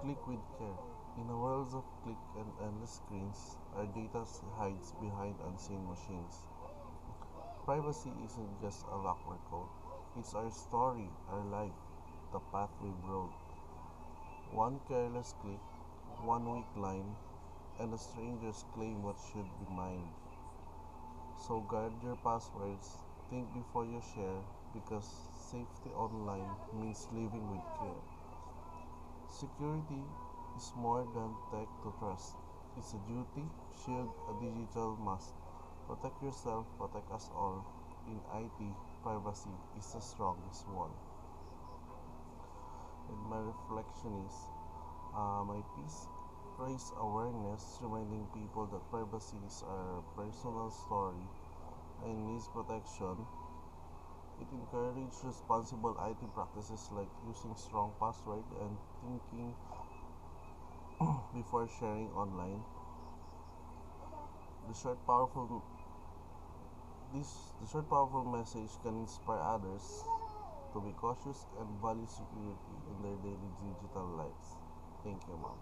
Click with care. In a world of click and endless screens, our data hides behind unseen machines. Privacy isn't just a lock or code. It's our story, our life, the path we rode. One careless click, one weak line, and a stranger's claim what should be mine. So guard your passwords, think before you share, because safety online means living with care. Security is more than tech to trust. It's a duty, shield, a digital must. Protect yourself, protect us all. In IT, privacy is the strongest one. And my reflection is my piece raise awareness, reminding people that privacy is our personal story and needs protection. It encourages responsible IT practices like using strong password and thinking before sharing online. The short powerful the short powerful message can inspire others to be cautious and value security in their daily digital lives. Thank you, ma'am.